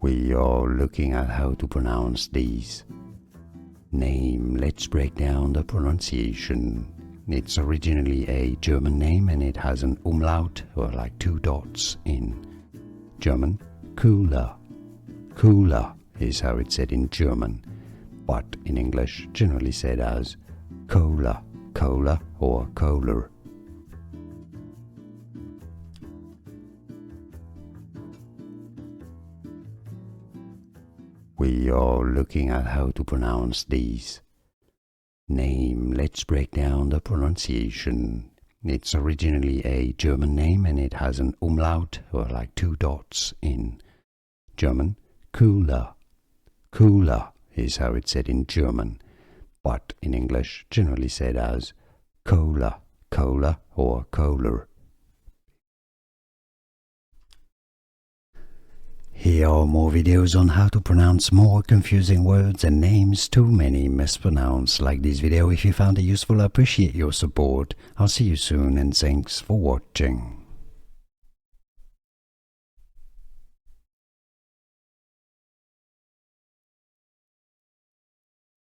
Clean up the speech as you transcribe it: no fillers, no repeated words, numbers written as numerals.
We are looking at how to pronounce these. Name, let's break down the pronunciation. It's originally a German name and it has an umlaut, or like two dots in German. Kohler. Kohler is how it's said in German, but in English generally said as Kohler, Kohler or Kohler. We are looking at how to pronounce these. Name, let's break down the pronunciation. It's originally a German name and it has an umlaut, or like two dots in German. Kohler. Kohler is how it's said in German, but in English generally said as Kohler, Kohler or Kohler. Here are more videos on how to pronounce more confusing words and names too many mispronounced. Like this video if you found it useful. I appreciate your support. I'll see you soon and thanks for watching.